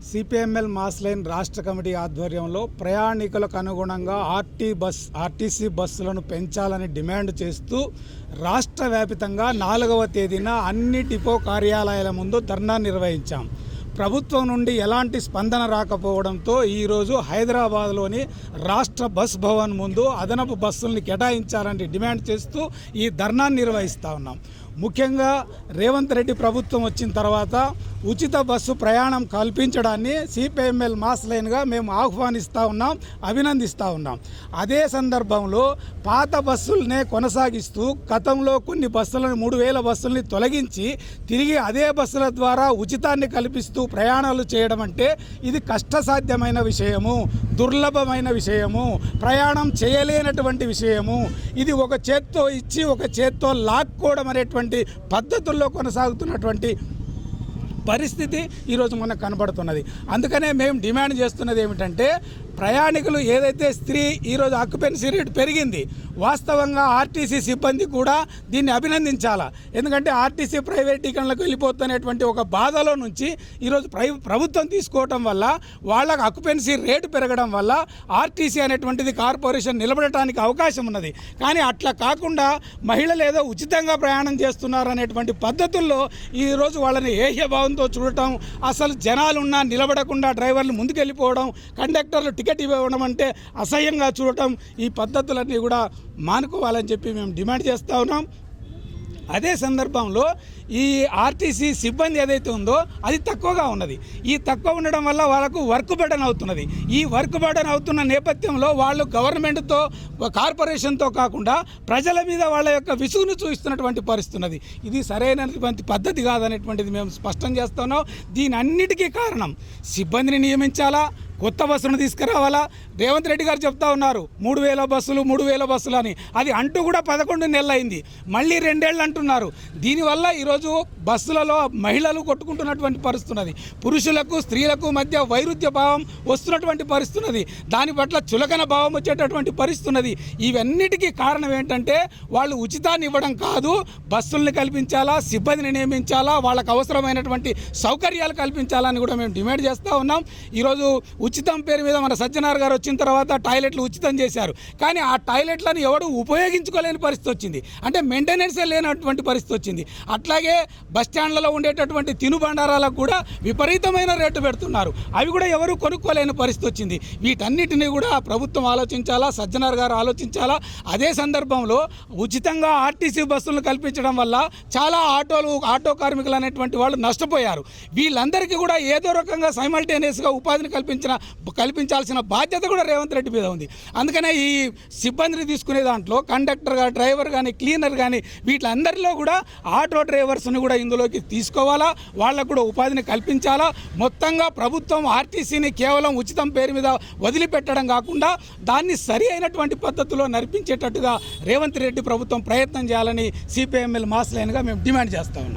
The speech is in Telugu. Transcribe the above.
సిపిఎంఎల్ మాస్ లైన్ రాష్ట్ర కమిటీ ఆధ్వర్యంలో ప్రయాణికులకు అనుగుణంగా ఆర్టీసీ బస్సులను పెంచాలని డిమాండ్ చేస్తూ రాష్ట్ర వ్యాప్తంగా 4వ తేదీన అన్ని డిపో కార్యాలయాల ముందు ధర్నా నిర్వహించాం. ప్రభుత్వం నుండి ఎలాంటి స్పందన రాకపోవడంతో ఈరోజు హైదరాబాద్లోని రాష్ట్ర బస్ భవన్ ముందు అదనపు బస్సుల్ని కేటాయించాలని డిమాండ్ చేస్తూ ఈ ధర్నా నిర్వహిస్తూ ఉన్నాం. ముఖ్యంగా రేవంత్ రెడ్డి ప్రభుత్వం వచ్చిన తర్వాత ఉచిత బస్సు ప్రయాణం కల్పించడాన్ని సిపిఎంఎల్ మాస్ లైన్గా మేము ఆహ్వానిస్తూ ఉన్నాం, అభినందిస్తూ ఉన్నాం. అదే సందర్భంలో పాత బస్సులనే కొనసాగిస్తూ గతంలో కొన్ని బస్సులను 3000 బస్సుల్ని తొలగించి తిరిగి అదే బస్సుల ద్వారా ఉచితాన్ని కల్పిస్తూ ప్రయాణాలు చేయడం అంటే ఇది కష్టసాధ్యమైన విషయము, దుర్లభమైన విషయము, ప్రయాణం చేయలేనటువంటి విషయము. ఇది ఒక చేత్తో ఇచ్చి ఒక చేత్తో లాక్కోవడం అనేటువంటి పద్ధతుల్లో కొనసాగుతున్నటువంటి పరిస్థితి ఈరోజు మనకు కనబడుతున్నది. అందుకనే మేము డిమాండ్ చేస్తున్నది ఏమిటంటే, ప్రయాణికులు ఏదైతే ఈరోజు ఆక్యుపెన్సీ రేట్ పెరిగింది, వాస్తవంగా ఆర్టీసీ సిబ్బంది కూడా దీన్ని అభినందించాలా. ఎందుకంటే ఆర్టీసీ ప్రైవేటీకరణలకు వెళ్ళిపోతున్నటువంటి ఒక బాధలో నుంచి ఈరోజు ప్రభుత్వం తీసుకోవటం వల్ల వాళ్ళకు ఆక్యుపెన్సీ రేటు పెరగడం వల్ల ఆర్టీసీ అనేటువంటిది కార్పొరేషన్ నిలబడటానికి అవకాశం ఉన్నది. కానీ అట్లా కాకుండా మహిళలు ఏదో ఉచితంగా ప్రయాణం చేస్తున్నారు అనేటువంటి పద్ధతుల్లో ఈరోజు వాళ్ళని ఏహ్యభావంతో చూడటం, అసలు జనాలున్నా నిలబడకుండా డ్రైవర్లు ముందుకెళ్ళిపోవడం, కండక్టర్లు టికెట్ ఇవ్వడం అంటే అసహ్యంగా చూడటం, ఈ పద్ధతులన్నీ కూడా మానుకోవాలని చెప్పి మేము డిమాండ్ చేస్తూ ఉన్నాం. అదే సందర్భంలో ఈ ఆర్టీసీ సిబ్బంది ఏదైతే ఉందో అది తక్కువగా ఉన్నది. ఈ తక్కువ ఉండడం వల్ల వాళ్ళకు వర్క్ బర్డెన్ అవుతున్నది. ఈ వర్క్ బర్డెన్ అవుతున్న నేపథ్యంలో వాళ్ళు గవర్నమెంట్తో, కార్పొరేషన్తో కాకుండా ప్రజల మీద వాళ్ళ యొక్క విసుగును చూపిస్తున్నటువంటి పరిస్థితున్నది. ఇది సరైనటువంటి పద్ధతి కాదనేటువంటిది మేము స్పష్టం చేస్తున్నాం. దీని అన్నిటికీ కారణం సిబ్బందిని నియమించాలా, కొత్త బస్సును తీసుకురావాలా. రేవంత్ రెడ్డి గారు చెప్తా ఉన్నారు 3000 బస్సులు అని. అది అంటూ కూడా 11 నెలలు అయింది, మళ్ళీ 2 ఏళ్ళు అంటున్నారు. దీనివల్ల ఈరోజు బస్సులలో మహిళలు కొట్టుకుంటున్నటువంటి పరిస్థితున్నది, పురుషులకు స్త్రీలకు మధ్య వైరుధ్య భావం వస్తున్నటువంటి పరిస్థితున్నది, దాని పట్ల చులకన భావం వచ్చేటటువంటి పరిస్థితున్నది. ఇవన్నిటికీ కారణం ఏంటంటే వాళ్ళు ఉచితాన్ని ఇవ్వడం కాదు, బస్సుల్ని కల్పించాలా, సిబ్బందిని నియమించాలా, వాళ్ళకు అవసరమైనటువంటి సౌకర్యాలు కల్పించాలని కూడా మేము డిమాండ్ చేస్తూ ఉన్నాం. ఈరోజు ఉచితం పేరు మీద మన సజ్జనార్ గారు వచ్చిన తర్వాత టాయిలెట్లు ఉచితం చేశారు, కానీ ఆ టాయిలెట్లను ఎవడు ఉపయోగించుకోలేని పరిస్థితి వచ్చింది. అంటే మెయింటెనెన్సే లేనటువంటి పరిస్థితి వచ్చింది. అట్లాగే బస్టాండ్లలో ఉండేటటువంటి తినుబండారాలకు కూడా విపరీతమైన రేటు పెడుతున్నారు, అవి కూడా ఎవరు కొనుక్కోలేని పరిస్థితి వచ్చింది. వీటన్నిటినీ కూడా ప్రభుత్వం ఆలోచించాలా, సజ్జనార్ గారు ఆలోచించాలా. అదే సందర్భంలో ఉచితంగా ఆర్టీసీ బస్సులను కల్పించడం వల్ల చాలా ఆటో కార్మికులు అనేటువంటి వాళ్ళు నష్టపోయారు. వీళ్ళందరికీ కూడా ఏదో రకంగా సైమల్టేనియస్గా ఉపాధిని కల్పించాల్సిన బాధ్యత కూడా రేవంత్ రెడ్డి మీద ఉంది. అందుకనే ఈ సిబ్బందిని తీసుకునే దాంట్లో కండక్టర్ కానీ, డ్రైవర్ కానీ, క్లీనర్ కానీ వీటిలందరిలో కూడా ఆటో డ్రైవర్స్ని కూడా ఇందులోకి తీసుకోవాలా, వాళ్ళకు కూడా ఉపాధిని కల్పించాలా. మొత్తంగా ప్రభుత్వం ఆర్టీసీని కేవలం ఉచితం పేరు మీద వదిలిపెట్టడం కాకుండా దాన్ని సరి అయినటువంటి పద్ధతిలో నడిపించేటట్టుగా రేవంత్ రెడ్డి ప్రభుత్వం ప్రయత్నం చేయాలని సిపిఎంఎల్ మాస్ లైన్గా మేము డిమాండ్ చేస్తా ఉన్నాం.